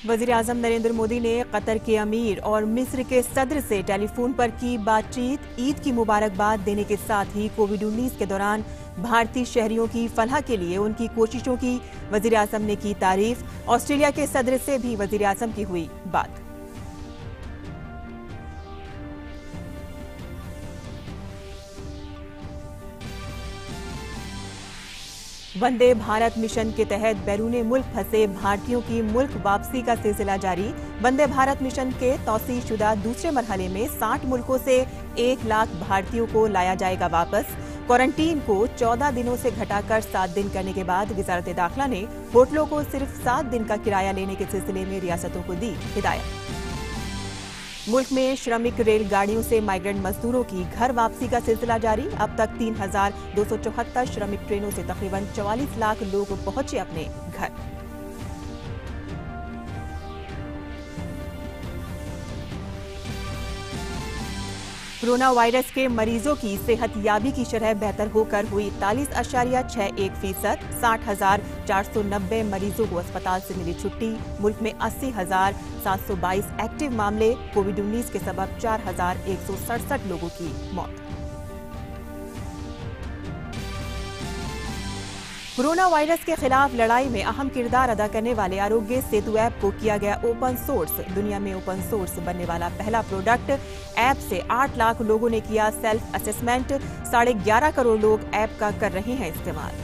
वज़ीर-ए-आज़म नरेंद्र मोदी ने कतर के अमीर और मिस्र के सदर से टेलीफोन पर की बातचीत। ईद की मुबारकबाद देने के साथ ही कोविड-19 के दौरान भारतीय शहरियों की फलाह के लिए उनकी कोशिशों की वज़ीर-ए-आज़म ने की तारीफ। ऑस्ट्रेलिया के सदर से भी वज़ीर-ए-आज़म की हुई बात। वंदे भारत मिशन के तहत बैरूने मुल्क फंसे भारतीयों की मुल्क वापसी का सिलसिला जारी। वंदे भारत मिशन के तौसीशुदा दूसरे मरहले में 60 मुल्कों से 1 लाख भारतीयों को लाया जाएगा वापस। क्वारंटीन को 14 दिनों से घटाकर 7 दिन करने के बाद वजारत दाखिला ने होटलों को सिर्फ 7 दिन का किराया लेने के सिलसिले में रियासतों को दी हिदायत। मुल्क में श्रमिक रेलगाड़ियों से माइग्रेंट मजदूरों की घर वापसी का सिलसिला जारी। अब तक 3,274 श्रमिक ट्रेनों से तकरीबन 44 लाख लोग पहुंचे अपने घर। कोरोना वायरस के मरीजों की सेहतयाबी की शरह बेहतर होकर हुई 41.61%। 60,490 मरीजों को अस्पताल से मिली छुट्टी। मुल्क में 80,722 एक्टिव मामले। कोविड-19 के सबब 4,167 लोगों की मौत। कोरोना वायरस के खिलाफ लड़ाई में अहम किरदार अदा करने वाले आरोग्य सेतु ऐप को किया गया ओपन सोर्स। दुनिया में ओपन सोर्स बनने वाला पहला प्रोडक्ट। ऐप से 8 लाख लोगों ने किया सेल्फ असेसमेंट। 11.5 करोड़ लोग ऐप का कर रहे हैं इस्तेमाल।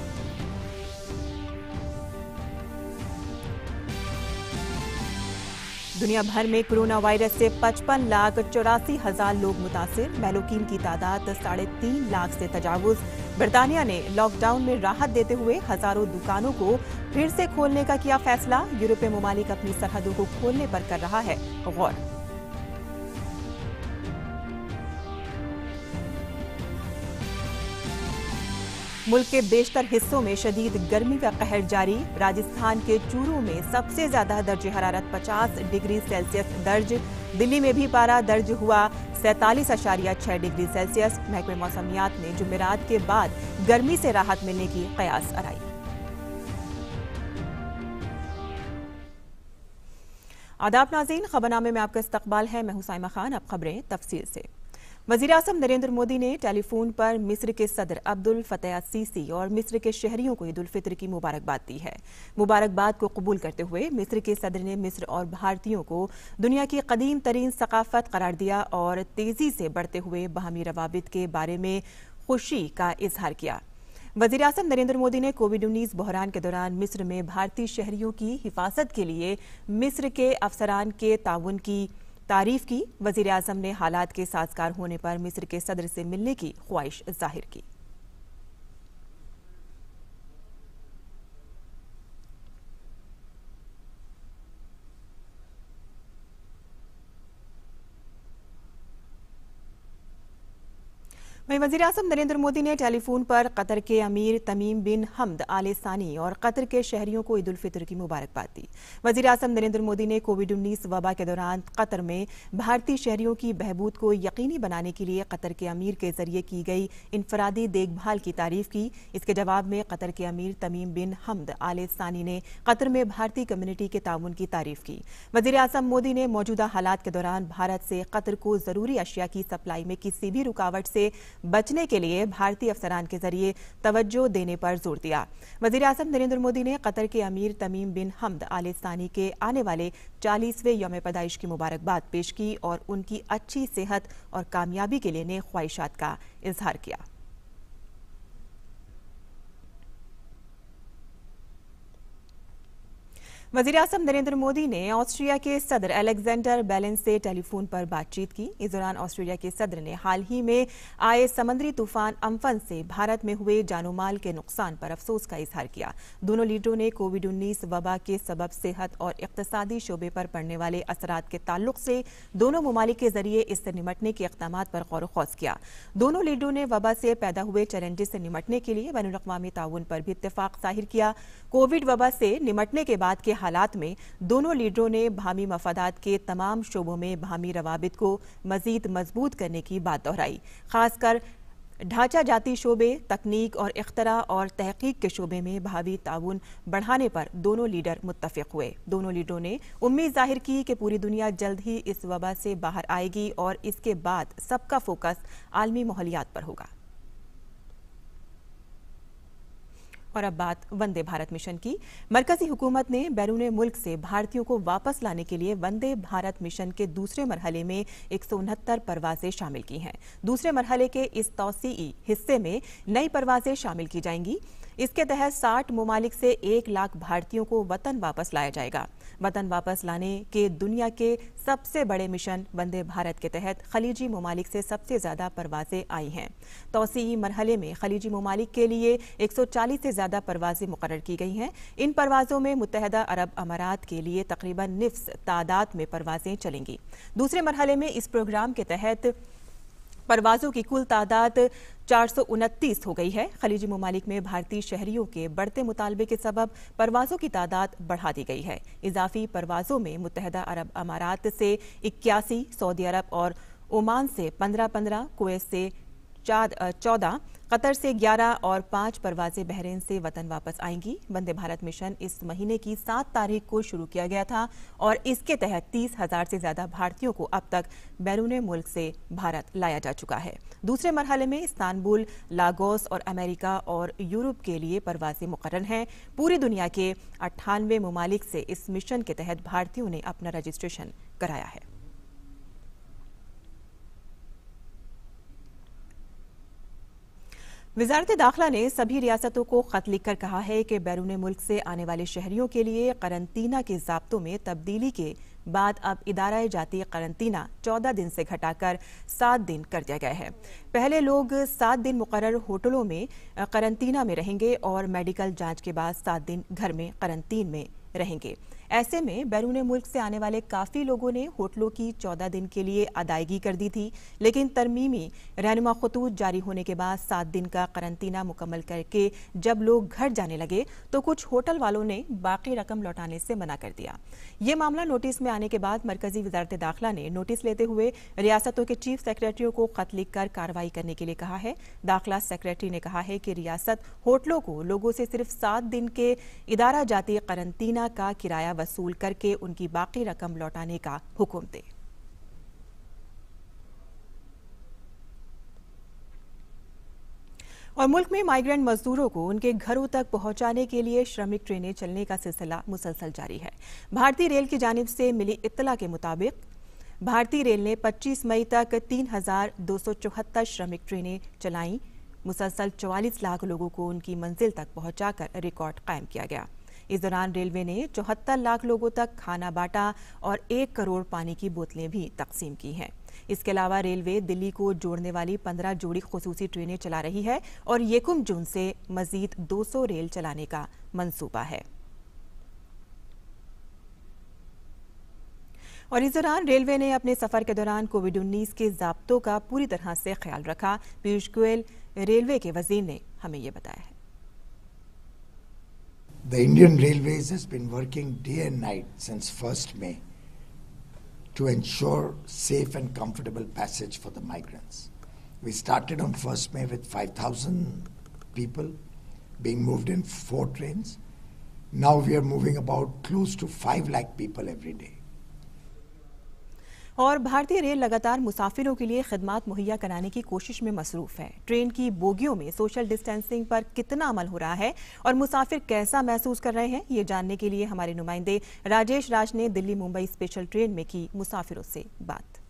दुनिया भर में कोरोना वायरस से 55,84,000 लोग मुतासिर। महलूकीन की तादाद 3.5 लाख से तजावुज। बरतानिया ने लॉकडाउन में राहत देते हुए हजारों दुकानों को फिर से खोलने का किया फैसला। यूरोपीय मुमालिक अपनी सरहदों को खोलने पर कर रहा है गौर। मुल्क के बेशतर हिस्सों में शदीद गर्मी का कहर जारी। राजस्थान के चूरू में सबसे ज्यादा दर्जे हरारत 50 डिग्री सेल्सियस दर्ज। दिल्ली में भी पारा दर्ज हुआ 47.6 डिग्री सेल्सियस। महकमे मौसमियात ने जुमेरात के बाद गर्मी से राहत मिलने की कयास अराई। आदाब नाज़रीन, खबरनामे में आपका इस्तकबाल है। मैं हूं साइमा खान। अब खबरें तफसील से। वज़ीर-ए-आज़म नरेंद्र मोदी ने टेलीफोन पर मिस्र के सदर अब्दुल फतह सीसी और मिस्र के शहरियों को ईद उल फित्र की मुबारकबाद दी है। मुबारकबाद को कबूल करते हुए मिस्र के सदर ने मिस्र और भारतीयों को दुनिया की कदीम तरीन सकाफत करार दिया और तेजी से बढ़ते हुए बाहमी रवाबित के बारे में खुशी का इजहार किया। वज़ीर-ए-आज़म नरेंद्र मोदी ने कोविड-19 बहरान के दौरान मिस्र में भारतीय शहरियों की हिफाजत के लिए मिस्र के अफसरान के ताउन की तारीफ की। वज़ीर-ए-आज़म ने हालात के साजगार होने पर मिस्र के सदर से मिलने की ख्वाहिश जाहिर की। वहीं वज़ीर-ए-आज़म नरेंद्र मोदी ने टेलीफोन पर कतर के अमीर तमीम बिन हमद आल सानी और कतर के शहरियों को ईद उल फित्र की मुबारकबाद दी। वज़ीर-ए-आज़म नरेंद्र मोदी ने कोविड-19 वबा के दौरान कतर में भारतीय शहरियों की बहबूद को यकीनी बनाने के लिए कतर के अमीर के जरिए की गई इनफरादी देखभाल की तारीफ की। इसके जवाब में कतर के अमीर तमीम बिन हमद आल सानी ने कतर में भारतीय कम्युनिटी के ताउन की तारीफ की। वज़ीर-ए-आज़म मोदी ने मौजूदा हालात के दौरान भारत से कतर को जरूरी अशिया की सप्लाई में किसी भी रुकावट से बचने के लिए भारतीय अफसरान के जरिए तवज्जो देने पर जोर दिया। वज़ीर-ए-आज़म नरेंद्र मोदी ने कतर के अमीर तमीम बिन हमद आल सानी के आने वाले 40वें यौम पैदाइश की मुबारकबाद पेश की और उनकी अच्छी सेहत और कामयाबी के लिए नेक ख्वाहिशात का इजहार किया। वज़ीर-ए-आज़म नरेंद्र मोदी ने ऑस्ट्रिया के सदर अलेक्जेंडर बेलेन से टेलीफोन पर बातचीत की। इस दौरान ऑस्ट्रेलिया के सदर ने हाल ही में आए समुद्री तूफान अम्फन से भारत में हुए जानो माल के नुकसान पर अफसोस का इजहार किया। दोनों लीडरों ने कोविड-19 वबा के सबब सेहत और इक्तिसादी शोबे पर पड़ने वाले असरात के ताल्लुक से दोनों ममालिक के जरिए इससे निमटने के इक़दामात पर गौर ख़ौज़ किया। दोनों लीडरों ने वबा से पैदा हुए चैलेंजेस से निमटने के लिए बैनुल-अक़वामी ताउन पर भी इत्तेफाक जाहिर किया। कोविड वबा से निमटने के बाद के हालात में दोनों लीडरों ने बाहमी मफादात के तमाम शोबों में बाहमी रवाबित को मजीद मजबूत करने की बात दोहराई। खासकर ढांचा जाती शोबे, तकनीक और इख्तरा और तहकीक के शोबे में भावी ताउन बढ़ाने पर दोनों लीडर मुत्तफिक हुए। दोनों लीडरों ने उम्मीद जाहिर की कि पूरी दुनिया जल्द ही इस वबा से बाहर आएगी और इसके बाद सबका फोकस आलमी माहौलियात पर होगा। और अब बात वंदे भारत मिशन की। मरकजी हुकूमत ने बैरून मुल्क से भारतीयों को वापस लाने के लिए वंदे भारत मिशन के दूसरे मरहले में 169 परवाजें शामिल की हैं। दूसरे मरहले के इस तौसीई हिस्से में नई परवाजें शामिल की जाएंगी। इसके तहत 60 ममालिक से 1 लाख भारतीयों को वतन वापस लाया जाएगा। वतन वापस लाने के दुनिया के सबसे बड़े मिशन वंदे भारत के तहत खलीजी ममालिक से सबसे ज्यादा परवाजें आई हैं। तौसीई मरहले में खलीजी ममालिक के लिए 140 से ज्यादा परवाजें मुकर्रर की गई हैं। इन परवाजों में मुत्तहदा अरब अमारात के लिए तकरीबन निफ्स तादाद में परवाजें चलेंगी। दूसरे मरहले में इस प्रोग्राम के तहत परवाजों की कुल तादाद 429 हो गई है। खलीजी ममालिक में भारतीय शहरियों के बढ़ते मुतालबे के सबब परवाजों की तादाद बढ़ा दी गई है। इजाफी परवाजों में मुत्तहदा अरब अमारात से 81, सऊदी अरब और ओमान से 15-15, कुवैत से 14, कतर से 11 और 5 परवाजें बहरीन से वतन वापस आएंगी। वंदे भारत मिशन इस महीने की 7 तारीख को शुरू किया गया था और इसके तहत 30,000 से ज्यादा भारतीयों को अब तक बैरून मुल्क से भारत लाया जा चुका है। दूसरे मरहले में इस्तांबुल, लागोस और अमेरिका और यूरोप के लिए परवाजें मुकर्रर हैं। पूरी दुनिया के 98 ममालिक से इस मिशन के तहत भारतीयों ने अपना रजिस्ट्रेशन कराया है। वजारत दाखिला ने सभी रियासतों को खत लिखकर कहा है कि बैरून मुल्क से आने वाले शहरियों के लिए करंतना के ज़ाब्तों में तब्दीली के बाद अब इदारा जाती करंतना 14 दिन से घटाकर 7 दिन कर दिया गया है। पहले लोग 7 दिन मुकर्रर होटलों में करंतना में रहेंगे और मेडिकल जांच के बाद 7 दिन घर में करंतीन में रहेंगे। ऐसे में बैरून मुल्क से आने वाले काफ़ी लोगों ने होटलों की 14 दिन के लिए अदायगी कर दी थी, लेकिन तरमीमी रहनुमा खतूत जारी होने के बाद 7 दिन का करंतना मुकम्मल करके जब लोग घर जाने लगे तो कुछ होटल वालों ने बाकी रकम लौटाने से मना कर दिया। ये मामला नोटिस में आने के बाद मरकजी वजारत दाखिला ने नोटिस लेते हुए रियासतों के चीफ सेक्रेटरियों को खत लिखकर कार्रवाई करने के लिए कहा है। दाखिला सेक्रेटरी ने कहा है कि रियासत होटलों को लोगों से सिर्फ 7 दिन के इदारा जाती करंतना का किराया वसूल करके उनकी बाकी रकम लौटाने का हुक्म दे। और मुल्क में माइग्रेंट मजदूरों को उनके घरों तक पहुंचाने के लिए श्रमिक ट्रेनें चलने का सिलसिला मुसलसल जारी है। भारतीय रेल की जानिब से मिली इत्तला के मुताबिक भारतीय रेल ने 25 मई तक 3,274 श्रमिक ट्रेनें चलाईं। मुसलसल 44 लाख लोगों को उनकी मंजिल तक पहुंचाकर रिकॉर्ड कायम किया गया। इस दौरान रेलवे ने 74 लाख लोगों तक खाना बांटा और 1 करोड़ पानी की बोतलें भी तकसीम की हैं। इसके अलावा रेलवे दिल्ली को जोड़ने वाली 15 जोड़ी खुसूसी ट्रेनें चला रही है और यकम जून से मजीद 200 रेल चलाने का मंसूबा है। और इस दौरान रेलवे ने अपने सफर के दौरान कोविड-19 के ज़ाब्तों का पूरी तरह से ख्याल रखा। पीयूष गोयल रेलवे के वजीर ने हमें ये बताया है। The Indian Railways has been working day and night since 1st May to ensure safe and comfortable passage for the migrants. We started on 1st May with 5,000 people being moved in 4 trains. Now we are moving about close to 5 lakh people every day. और भारतीय rail लगातार मुसाफिरों के लिए खिदमात मुहैया कराने की कोशिश में मसरूफ है। ट्रेन की बोगियों में सोशल डिस्टेंसिंग पर कितना अमल हो रहा है और मुसाफिर कैसा महसूस कर रहे हैं, ये जानने के लिए हमारे नुमाइंदे राजेश राज ने दिल्ली मुंबई स्पेशल ट्रेन में की मुसाफिरों से बात।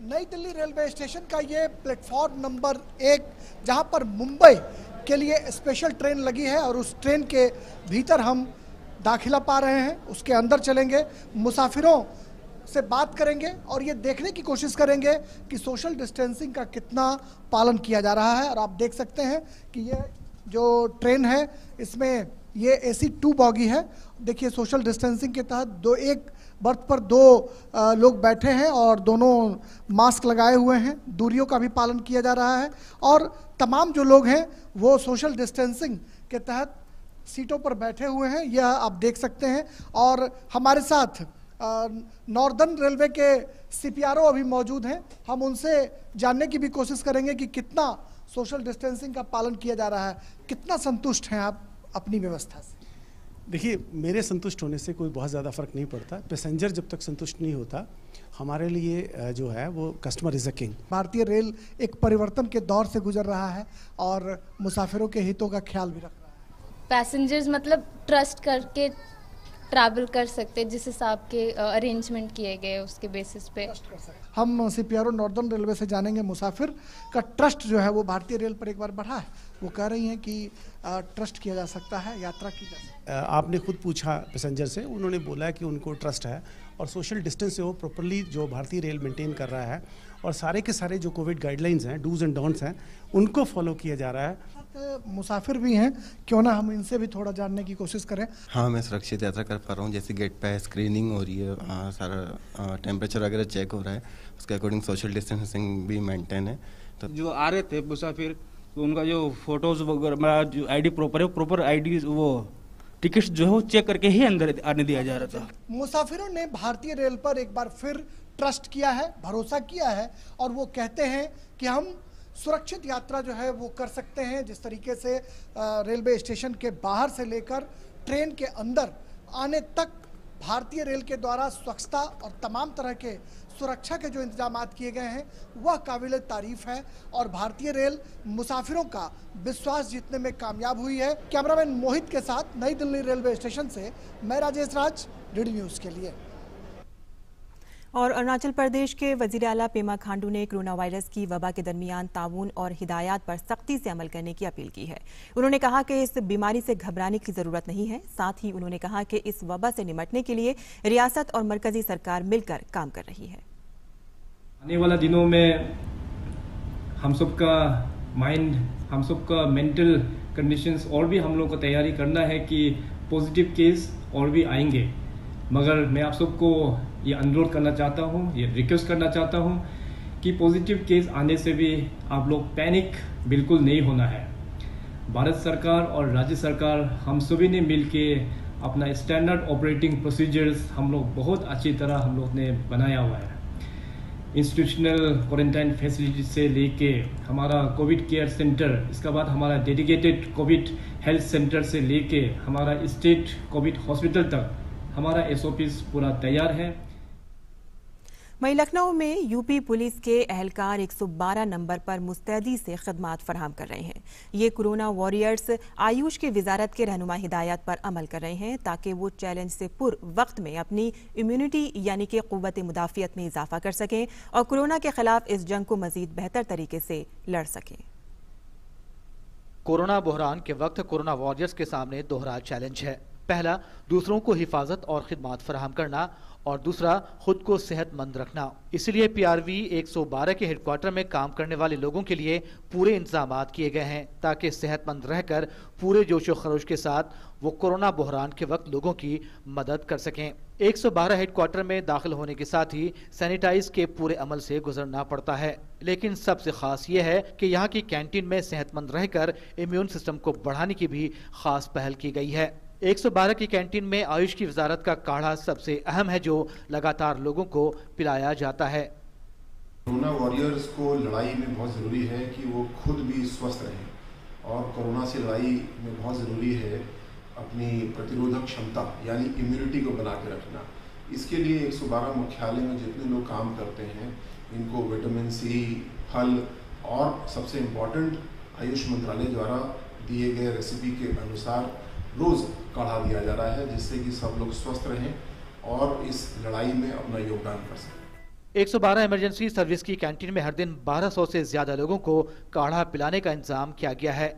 नई दिल्ली रेलवे स्टेशन का ये प्लेटफॉर्म नंबर 1 जहां पर मुंबई के लिए स्पेशल ट्रेन लगी है और उस ट्रेन के भीतर हम दाखिला पा रहे हैं। उसके अंदर चलेंगे, मुसाफिरों से बात करेंगे और ये देखने की कोशिश करेंगे कि सोशल डिस्टेंसिंग का कितना पालन किया जा रहा है। और आप देख सकते हैं कि ये जो ट्रेन है इसमें ये AC 2 बॉगी है। देखिए सोशल डिस्टेंसिंग के तहत एक बर्थ पर 2 लोग बैठे हैं और दोनों मास्क लगाए हुए हैं। दूरियों का भी पालन किया जा रहा है और तमाम जो लोग हैं वो सोशल डिस्टेंसिंग के तहत सीटों पर बैठे हुए हैं, यह आप देख सकते हैं। और हमारे साथ नॉर्दर्न रेलवे के CPRO अभी मौजूद हैं। हम उनसे जानने की भी कोशिश करेंगे कि कितना सोशल डिस्टेंसिंग का पालन किया जा रहा है, कितना संतुष्ट हैं आप अपनी व्यवस्था से। देखिए, मेरे संतुष्ट होने से कोई बहुत ज़्यादा फ़र्क नहीं पड़ता। पैसेंजर जब तक संतुष्ट नहीं होता, हमारे लिए जो है वो कस्टमर इज़ अ किंग। भारतीय रेल एक परिवर्तन के दौर से गुजर रहा है और मुसाफिरों के हितों का ख्याल भी रख रहा है। पैसेंजर्स मतलब ट्रस्ट करके ट्रैवल कर सकते, जिस हिसाब के अरेंजमेंट किए गए उसके बेसिस पे हम CPRO नॉर्दर्न रेलवे से जानेंगे मुसाफिर का ट्रस्ट जो है वो भारतीय रेल पर एक बार बढ़ा है। वो कह रही हैं कि ट्रस्ट किया जा सकता है, यात्रा की जा सकती है। आपने खुद पूछा पैसेंजर से, उन्होंने बोला कि उनको ट्रस्ट है और सोशल डिस्टेंस से वो प्रॉपरली जो भारतीय रेल मेंटेन कर रहा है और सारे के सारे जो कोविड गाइडलाइंस हैं, डूज एंड डोंट्स हैं, उनको फॉलो किया जा रहा है। मुसाफिर भी हैं, क्यों ना हम इनसे भी थोड़ा जानने की कोशिश करें। हाँ, मैं सुरक्षित यात्रा कर पा रहा हूँ। जैसे गेट पे स्क्रीनिंग हो रही है, सारा टेम्परेचर वगैरह चेक हो रहा है, उसके अकॉर्डिंग सोशल डिस्टेंसिंग भी मेंटेन है। तो जो आ रहे थे मुसाफिर, तो उनका जो फोटोज वगैरह, मेरा जो ID प्रॉपर है, प्रॉपर ID वो टिकट्स जो है वो चेक करके ही अंदर आने दिया जा रहा था। मुसाफिरों ने भारतीय रेल पर एक बार फिर ट्रस्ट किया है, भरोसा किया है और वो कहते हैं कि हम सुरक्षित यात्रा जो है वो कर सकते हैं। जिस तरीके से रेलवे स्टेशन के बाहर से लेकर ट्रेन के अंदर आने तक भारतीय रेल के द्वारा स्वच्छता और तमाम तरह के सुरक्षा के जो इंतजाम किए गए हैं वह काबिल तारीफ है और भारतीय रेल मुसाफिरों का विश्वास जीतने में कामयाब हुई है। कैमरामैन मोहित के साथ नई दिल्ली रेलवे स्टेशन से मैं राजेश राज, DD न्यूज़ के लिए। और अरुणाचल प्रदेश के वजीर आला पेमा खांडू ने कोरोना वायरस की वबा के दरमियान ताउन और हिदायत पर सख्ती से अमल करने की अपील की है। उन्होंने कहा कि इस बीमारी से घबराने की जरूरत नहीं है। साथ ही उन्होंने कहा कि इस वबा से निपटने के लिए रियासत और मरकजी सरकार मिलकर काम कर रही है। आने वाला दिनों में हम सबका माइंड, हम सबका मेंटल कंडीशंस और भी हम लोग को तैयारी करना है कि पॉजिटिव केस और भी आएंगे। मगर मैं आप सबको ये अनुरोध करना चाहता हूँ, ये रिक्वेस्ट करना चाहता हूँ कि पॉजिटिव केस आने से भी आप लोग पैनिक बिल्कुल नहीं होना है। भारत सरकार और राज्य सरकार हम सभी ने मिलके अपना स्टैंडर्ड ऑपरेटिंग प्रोसीजर्स हम लोग बहुत अच्छी तरह हम लोग ने बनाया हुआ है। इंस्टीट्यूशनल क्वारंटाइन फैसिलिटी से लेके हमारा कोविड केयर सेंटर, इसके बाद हमारा डेडिकेटेड कोविड हेल्थ सेंटर से लेके हमारा स्टेट कोविड हॉस्पिटल तक हमारा SOPs पूरा तैयार है। वहीं लखनऊ में यूपी पुलिस के एहलकार 112 नंबर पर मुस्तैदी से खदमात फराहम कर रहे हैं। ये कोरोना वॉरियर्स आयुष की वजारत के रहनुमा हिदायत पर अमल कर रहे हैं ताकि वो चैलेंज से पूर्व वक्त में अपनी इम्यूनिटी यानी कि क़ुव्वत मुदाफ़ियत में इजाफा कर सकें और कोरोना के खिलाफ इस जंग को मजीद बेहतर तरीके से लड़ सकें। कोरोना बहरान के वक्त कोरोना वॉरियर्स के सामने दोहरा चैलेंज है। पहला, दूसरों को हिफाजत और खिदमात फराहम करना और दूसरा, खुद को सेहतमंद रखना। इसलिए PRV 112 के हेडक्वार्टर में काम करने वाले लोगों के लिए पूरे इंतजाम किए गए हैं ताकि सेहतमंद रहकर पूरे जोशो खरोश के साथ वो कोरोना बहरान के वक्त लोगों की मदद कर सकें। 112 हेडक्वार्टर में दाखिल होने के साथ ही सैनिटाइज के पूरे अमल से गुजरना पड़ता है। लेकिन सबसे खास ये है कि यहाँ की कैंटीन में सेहतमंद रहकर इम्यून सिस्टम को बढ़ाने की भी खास पहल की गई है। 112 की कैंटीन में आयुष की वजारत का काढ़ा सबसे अहम है जो लगातार लोगों को पिलाया जाता है। कोरोना वॉरियर्स को लड़ाई में बहुत ज़रूरी है कि वो खुद भी स्वस्थ रहें और कोरोना से लड़ाई में बहुत ज़रूरी है अपनी प्रतिरोधक क्षमता यानी इम्यूनिटी को बना के रखना। इसके लिए 112 मुख्यालय में जितने लोग काम करते हैं इनको विटामिन C, फल और सबसे इम्पोर्टेंट आयुष मंत्रालय द्वारा दिए गए रेसिपी के अनुसार रोज़ काढ़ा दिया जा रहा है जिससे कि सब लोग स्वस्थ रहें और इस लड़ाई में अपना योगदान कर सकें। 112 इमरजेंसी सर्विस की कैंटीन में हर दिन 1200 से ज्यादा लोगों को काढ़ा पिलाने का इंतजाम किया गया है।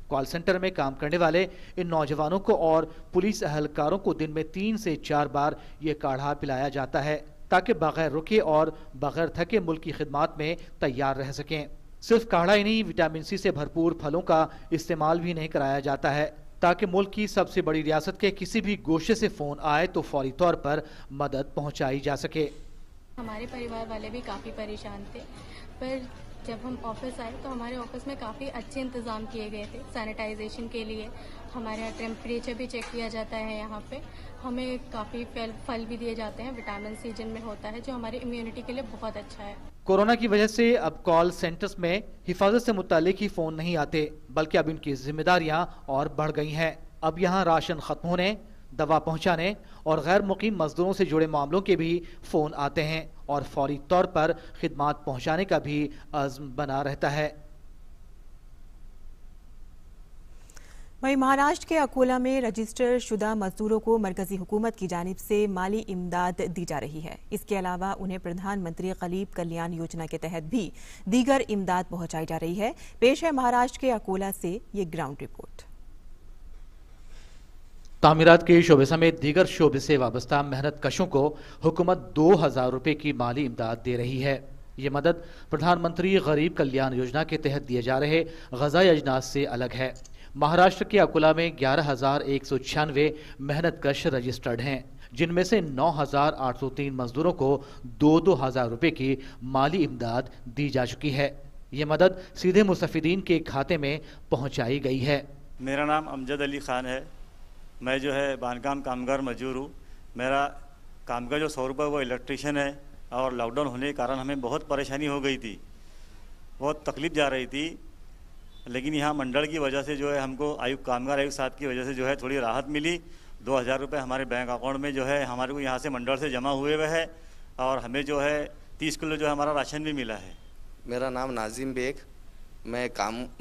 कॉल सेंटर में काम करने वाले इन नौजवानों को और पुलिस अहलकारों को दिन में 3 से 4 बार ये काढ़ा पिलाया जाता है ताकि बगैर रुके और बगैर थके मुल्क की खिदमत में तैयार रह सकें। सिर्फ काढ़ा ही नहीं, विटामिन C से भरपूर फलों का इस्तेमाल भी नहीं कराया जाता है ताकि मुल्क की सबसे बड़ी रियासत के किसी भी गोशे से फोन आए तो फौरी तौर पर मदद पहुंचाई जा सके। हमारे परिवार वाले भी काफ़ी परेशान थे, पर जब हम ऑफिस आए तो हमारे ऑफिस में काफ़ी अच्छे इंतज़ाम किए गए थे सैनिटाइजेशन के लिए। हमारे यहाँ टेम्परेचर भी चेक किया जाता है। यहाँ पे हमें काफ़ी फल भी दिए जाते हैं, विटामिन सी जिनमें होता है, जो हमारी इम्यूनिटी के लिए बहुत अच्छा है। कोरोना की वजह से अब कॉल सेंटर्स में हिफाजत से मुतालिक ही फ़ोन नहीं आते, बल्कि अब इनकी जिम्मेदारियां और बढ़ गई हैं। अब यहाँ राशन खत्म होने, दवा पहुँचाने और गैर मुकीम मजदूरों से जुड़े मामलों के भी फ़ोन आते हैं और फौरी तौर पर खिदमात पहुँचाने का भी अज़्म बना रहता है। वहीं महाराष्ट्र के अकोला में रजिस्टर शुदा मजदूरों को मरकजी हुकूमत की जानिब से माली इमदाद दी जा रही है। इसके अलावा उन्हें प्रधानमंत्री गरीब कल्याण योजना के तहत भी दीगर इमदाद पहुंचाई जा रही है। पेश है महाराष्ट्र के अकोला से ये ग्राउंड रिपोर्ट। तामीरात के शोबे समेत दीगर शोबे से वाबस्ता मेहनत कशों को हुकूमत 2000 रुपए की माली इमदाद दे रही है। ये मदद प्रधानमंत्री गरीब कल्याण योजना के तहत दिए जा रहे ग़िज़ाई अजनास से अलग है। महाराष्ट्र के अकोला में 11,196 मेहनत कश रजिस्टर्ड हैं, जिनमें से 9,803 मजदूरों को 2-2 हज़ार रुपये की माली इमदाद दी जा चुकी है। ये मदद सीधे मुस्तफ़ीदीन के खाते में पहुंचाई गई है। मेरा नाम अमजद अली ख़ान है। मैं जो है बांधकाम कामगार मजदूर हूँ। मेरा काम का जो 100 रुपये वो इलेक्ट्रिशियन है, और लॉकडाउन होने के कारण हमें बहुत परेशानी हो गई थी, बहुत तकलीफ़ जा रही थी। लेकिन यहाँ मंडल की वजह से जो है हमको आयुक्त कामगार आयुक्त साहब की वजह से जो है थोड़ी राहत मिली। 2000 रुपये हमारे बैंक अकाउंट में जो है हमारे को यहाँ से मंडल से जमा हुए हुए है, और हमें जो है 30 किलो जो है हमारा राशन भी मिला है। मेरा नाम नाजिम बेग, मैं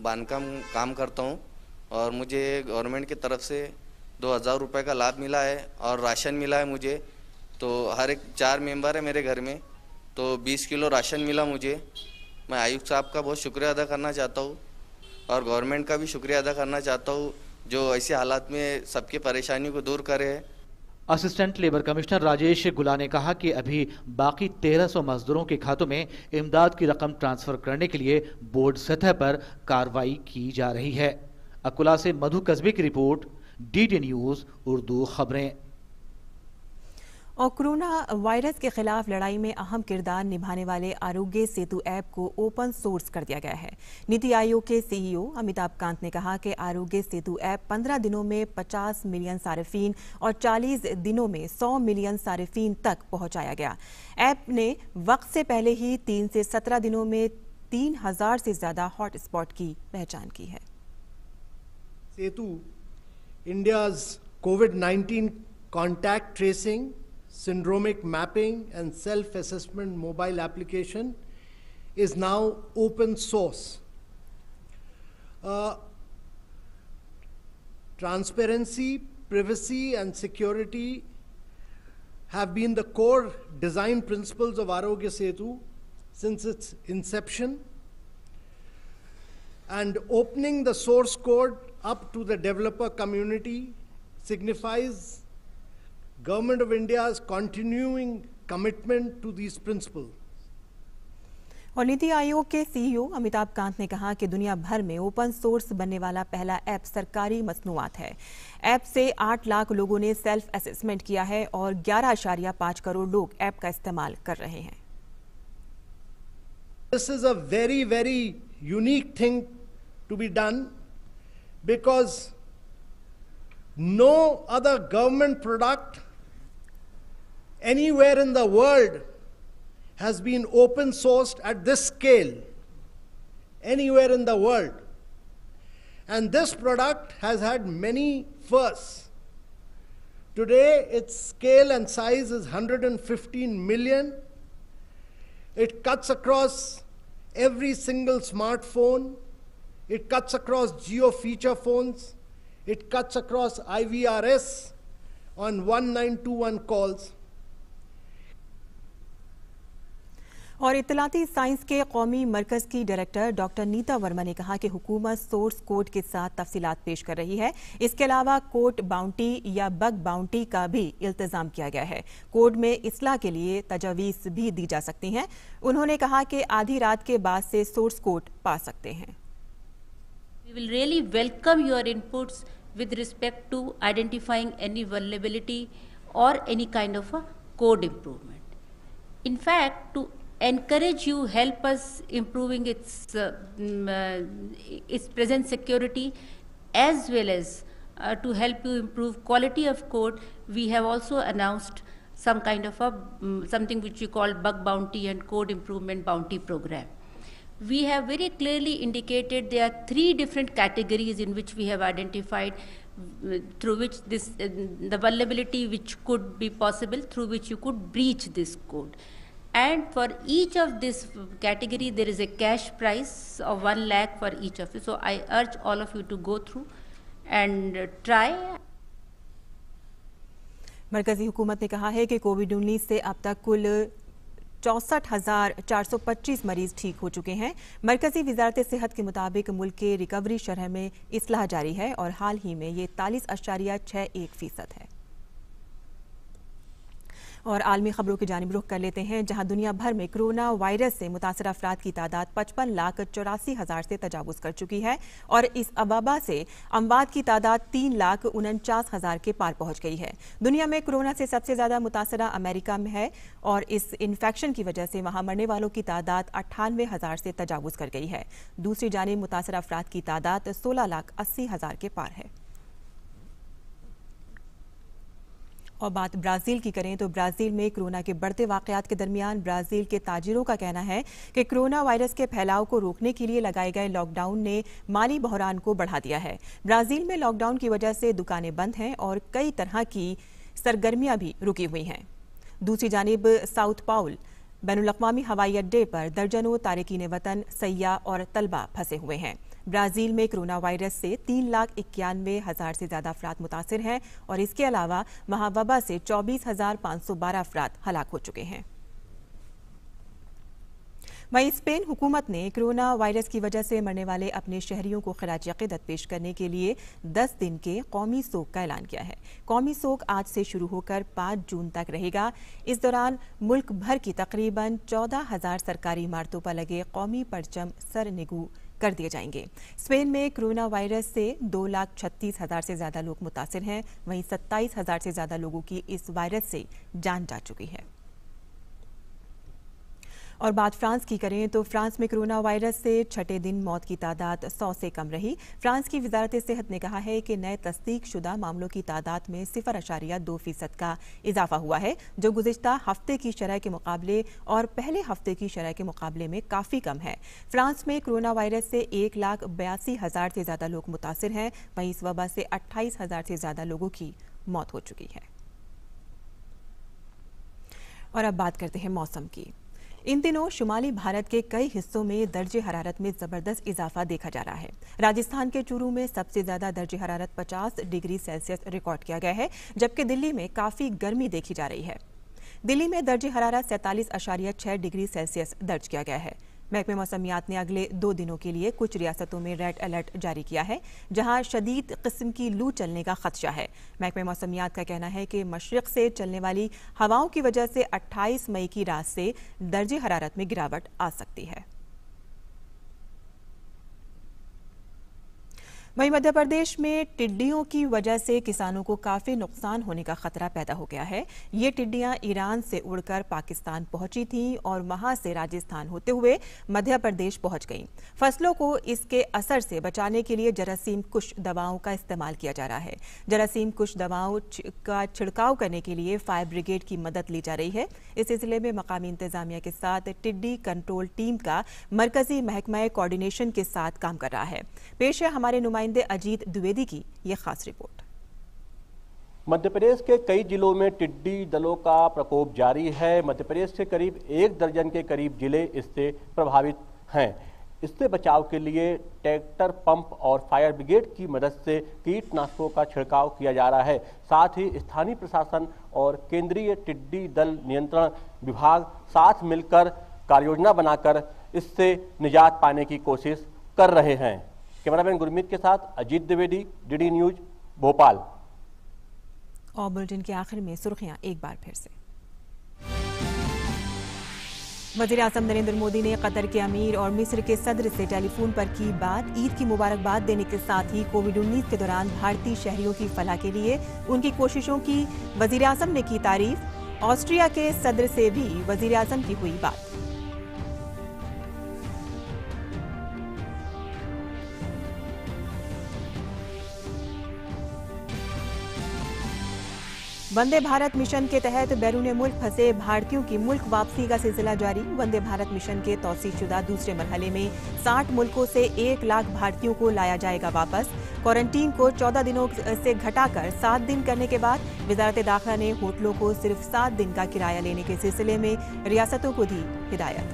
बांधकाम काम करता हूँ, और मुझे गवर्नमेंट की तरफ से 2000 रुपये का लाभ मिला है और राशन मिला है मुझे। तो हर एक 4 मेंबर है मेरे घर में, तो 20 किलो राशन मिला मुझे। मैं आयुक्त साहब का बहुत शुक्रिया अदा करना चाहता हूँ, और गवर्नमेंट का भी शुक्रिया अदा करना चाहता हूँ, जो ऐसे हालात में सबकी परेशानियों को दूर करे। असिस्टेंट लेबर कमिश्नर राजेश गुला ने कहा कि अभी बाकी 1300 मजदूरों के खातों में इमदाद की रकम ट्रांसफ़र करने के लिए बोर्ड सतह पर कार्रवाई की जा रही है। अकोला से मधु कस्बे की रिपोर्ट, DD न्यूज़ उर्दू खबरें। और कोरोना वायरस के खिलाफ लड़ाई में अहम किरदार निभाने वाले आरोग्य सेतु ऐप को ओपन सोर्स कर दिया गया है। नीति आयोग के CEO अमिताभ कांत ने कहा कि आरोग्य सेतु ऐप 15 दिनों में 50 मिलियन सारिफीन और 40 दिनों में 100 मिलियन सारिफीन तक पहुंचाया गया। ऐप ने वक्त से पहले ही 3 से 17 दिनों में 3000 से ज्यादा हॉटस्पॉट की पहचान की है। सेतु इंडियाज कोविड-19 contact tracing, syndromic mapping and self-assessment mobile application is now open source. Transparency, privacy and security have been the core design principles of Arogya Setu since its inception, and opening the source code up to the developer community signifies Government of India's continuing commitment to these principles. और नीति आयोग के CEO Amitabh Kant ने कहा कि दुनिया भर में open source बनने वाला पहला ऐप सरकारी मसनूआत है। ऐप से 8 लाख लोगों ने सेल्फ असेसमेंट किया है और 11.5 करोड़ लोग ऐप का इस्तेमाल कर रहे हैं। This is a very, very unique thing to be done, because no other government product anywhere in the world has been open sourced at this scale, anywhere in the world. And this product has had many firsts. Today its scale and size is 115 million. It cuts across every single smartphone. It cuts across geo feature phones. It cuts across IVRS on 1921 calls. और इत्तलाती science के कौमी मरकज की director doctor Nita Verma ने कहा कि हुकूमत source code के साथ तफसीलात पेश कर रही है। इसके अलावा कोड बाउंटी या बग बाउंटी का भी इल्तजाम किया गया है। कोड में इस्लाह के लिए तजावीज़ भी दी जा सकती हैं। उन्होंने कहा कि आधी रात के बाद से सोर्स कोड पा सकते हैं। We will really welcome your inputs with respect to identifying any vulnerability or any kind of a code improvement. In fact, to encourage you, help us improving its present security, as well as to help you improve quality of code. We have also announced some kind of a something which we call bug bounty and code improvement bounty program. We have very clearly indicated there are 3 different categories in which we have identified through which this the vulnerability which could be possible, through which you could breach this code. And for each of this category, there is a cash prize of 1 lakh for each of you. So I urge all of you to go through and try. मरकजी हुकूमत ने कहा है कि कोविड-19 से अब तक कुल 64,425 मरीज ठीक हो चुके हैं। मरकजी वजारत सेहत के मुताबिक मुल्क के रिकवरी शरह में इस्लाह जारी है और हाल ही में ये 43.61% है। और आलमी खबरों की जानिब रुख कर लेते हैं, जहां दुनिया भर में कोरोना वायरस से मुतासर अफराद की तादाद 55,84,000 से तजावुज़ कर चुकी है और इस वबा से अमवात की तादाद 3,49,000 के पार पहुंच गई है। दुनिया में कोरोना से सबसे ज़्यादा मुतासरा अमेरिका में है और इस इन्फेक्शन की वजह से वहां मरने वालों की तादाद 98,000 से तजावुज़ कर गई है। दूसरी जानिब मुतासर अफराद की तादाद 16,80,000 के पार है। और बात ब्राज़ील की करें तो ब्राज़ील में कोरोना के बढ़ते वाक़यात के दरमियान ब्राज़ील के ताजिरों का कहना है कि कोरोना वायरस के फैलाव को रोकने के लिए लगाए गए लॉकडाउन ने माली बहरान को बढ़ा दिया है। ब्राज़ील में लॉकडाउन की वजह से दुकानें बंद हैं और कई तरह की सरगर्मियां भी रुकी हुई हैं। दूसरी जानिब साउथ पाउल बैनुल-अक़वामी हवाई अड्डे पर दर्जनों तारिकीन वतन, सयाह और तलबा फंसे हुए हैं। ब्राज़ील में कोरोना वायरस से 3,91,000 से ज़्यादा अफराद मुतासिर हैं और इसके अलावा वहां वबा से 24,512 अफराद हलाक हो चुके हैं। वहीं स्पेन हुकूमत ने कोरोना वायरस की वजह से मरने वाले अपने शहरियों को खराज अक़ीदत पेश करने के लिए 10 दिन के कौमी सोग का ऐलान किया है। कौमी सोग आज से शुरू होकर 5 जून तक रहेगा। इस दौरान मुल्क भर की तकरीबन 14,000 सरकारी इमारतों पर लगे कौमी परचम सरनिगू कर दिए जाएंगे। स्पेन में कोरोना वायरस से 2,36,000 से ज्यादा लोग मुतासिर हैं। वहीं 27,000 से ज्यादा लोगों की इस वायरस से जान जा चुकी है। और बात फ्रांस की करें तो फ्रांस में कोरोना वायरस से छठे दिन मौत की तादाद 100 से कम रही। फ्रांस की वजारत सेहत ने कहा है कि नए तस्दीक शुदा मामलों की तादाद में 0.2% का इजाफा हुआ है, जो गुज़िश्ता हफ्ते की शरह के मुकाबले और पहले हफ्ते की शरह के मुकाबले में काफ़ी कम है। फ्रांस में कोरोना वायरस से 1,82,000 से ज़्यादा लोग मुतासिर हैं। वहीं इस वबा से 28,000 से ज़्यादा लोगों की मौत हो चुकी है। और अब बात करते हैं मौसम की। इन दिनों शुमाली भारत के कई हिस्सों में दर्जे हरारत में जबरदस्त इजाफा देखा जा रहा है। राजस्थान के चूरू में सबसे ज्यादा दर्जे हरारत 50 डिग्री सेल्सियस रिकॉर्ड किया गया है, जबकि दिल्ली में काफी गर्मी देखी जा रही है। दिल्ली में दर्जे हरारत 47.6 डिग्री सेल्सियस दर्ज किया गया है। महकमे मौसमियात ने अगले 2 दिनों के लिए कुछ रियासतों में रेड अलर्ट जारी किया है, जहां शदीद किस्म की लू चलने का खदशा है। महकमे मौसमियात का कहना है कि मशरिक से चलने वाली हवाओं की वजह से 28 मई की रात से दर्जे हरारत में गिरावट आ सकती है। वहीं मध्य प्रदेश में टिड्डियों की वजह से किसानों को काफी नुकसान होने का खतरा पैदा हो गया है। ये टिड्डियां ईरान से उड़कर पाकिस्तान पहुंची थीं और वहां से राजस्थान होते हुए मध्य प्रदेश पहुंच गईं। फसलों को इसके असर से बचाने के लिए जरासीम कुश दवाओं का इस्तेमाल किया जा रहा है। जरासीम कुश दवाओं का छिड़काव करने के लिए फायर ब्रिगेड की मदद ली जा रही है। इस सिलसिले में मकामी इंतजामिया के साथ टिड्डी कंट्रोल टीम का मरकजी महकमा कोऑर्डिनेशन के साथ काम कर रहा है। पेश है हमारे नुमाइंदे अजीत द्विवेदी की ये खास रिपोर्ट। मध्य प्रदेश के कई जिलों में टिड्डी दलों का प्रकोप जारी है। मध्य प्रदेश के करीब 1 दर्जन के करीब जिले इससे प्रभावित हैं। इससे बचाव के लिए ट्रैक्टर, पंप और फायर ब्रिगेड की मदद से कीटनाशकों का छिड़काव किया जा रहा है। साथ ही स्थानीय प्रशासन और केंद्रीय टिड्डी दल नियंत्रण विभाग साथ मिलकर कार्ययोजना बनाकर इससे निजात पाने की कोशिश कर रहे हैं। कैमरामैन गुरमीत के साथ अजीत द्विवेदी, डीडी न्यूज, भोपाल। और बुलेटिन के आखिर में सुर्खियां एक बार फिर से। वज़ीर-ए-आज़म नरेंद्र मोदी ने कतर के अमीर और मिस्र के सदर से टेलीफोन पर की बात। ईद की मुबारकबाद देने के साथ ही कोविड-19 के दौरान भारतीय शहरियों की फलाह के लिए उनकी कोशिशों की वज़ीर-ए-आज़म ने की तारीफ। ऑस्ट्रिया के सदर से भी वज़ीर-ए-आज़म की हुई बात। वंदे भारत मिशन के तहत बैरून मुल्क फंसे भारतीयों की मुल्क वापसी का सिलसिला जारी। वंदे भारत मिशन के तौसीशुदा दूसरे मरहले में 60 मुल्कों से 1 लाख भारतीयों को लाया जाएगा वापस। क्वारंटीन को 14 दिनों से घटाकर 7 दिन करने के बाद वजारत दाखिला ने होटलों को सिर्फ 7 दिन का किराया लेने के सिलसिले में रियासतों को दी हिदायत।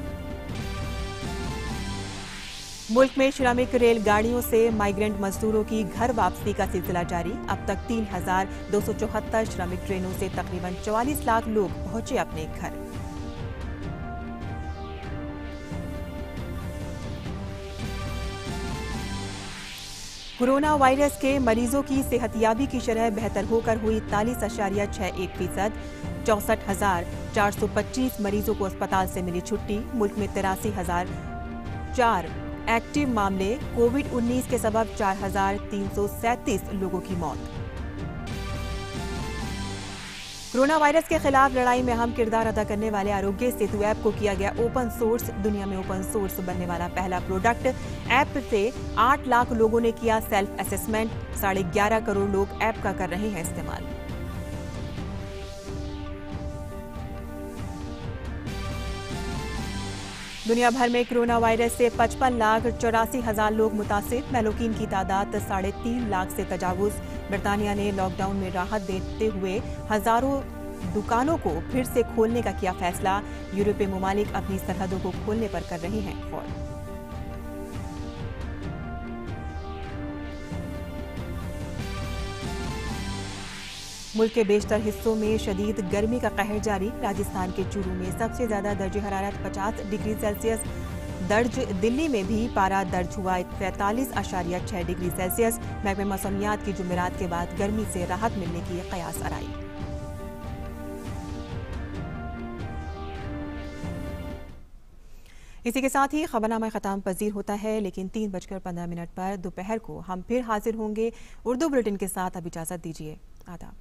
मुल्क में श्रमिक रेलगाड़ियों से माइग्रेंट मजदूरों की घर वापसी का सिलसिला जारी। अब तक 3,274 श्रमिक ट्रेनों से तकरीबन 44 लाख लोग पहुंचे अपने घर। कोरोना वायरस के मरीजों की सेहतयाबी की शरह बेहतर होकर हुई 43.61%। 64,425 मरीजों को अस्पताल से मिली छुट्टी। मुल्क में 83,004 एक्टिव मामले। कोविड-19 के सबब 4,337 लोगों की मौत। कोरोना वायरस के खिलाफ लड़ाई में अहम किरदार अदा करने वाले आरोग्य सेतु ऐप को किया गया ओपन सोर्स। दुनिया में ओपन सोर्स बनने वाला पहला प्रोडक्ट। ऐप से 8 लाख लोगों ने किया सेल्फ असेसमेंट। 11.5 करोड़ लोग ऐप का कर रहे हैं इस्तेमाल। दुनिया भर में कोरोना वायरस से 55,84,000 लोग मुतासिर। मैलोकीन की तादाद 3.5 लाख से तजावुज। बरतानिया ने लॉकडाउन में राहत देते हुए हजारों दुकानों को फिर से खोलने का किया फैसला। यूरोपीय ममालिक अपनी सरहदों को खोलने पर कर रहे हैं गौर। मुल्क के बेशतर हिस्सों में शदीद गर्मी का कहर जारी। राजस्थान के चूरू में सबसे ज्यादा दर्जे हरारत 50 डिग्री सेल्सियस दर्ज। दिल्ली में भी पारा दर्ज हुआ 45.6 डिग्री सेल्सियस। महकमे मौसमियात की जुमेरात के बाद गर्मी से राहत मिलने की कयास आराई। इसी के साथ ही खबरनामा खत्म पजीर होता है, लेकिन 3:15 पर दोपहर को हम फिर हाजिर होंगे उर्दू बुलेटिन के साथ। अब इजाजत दीजिए। आदाब।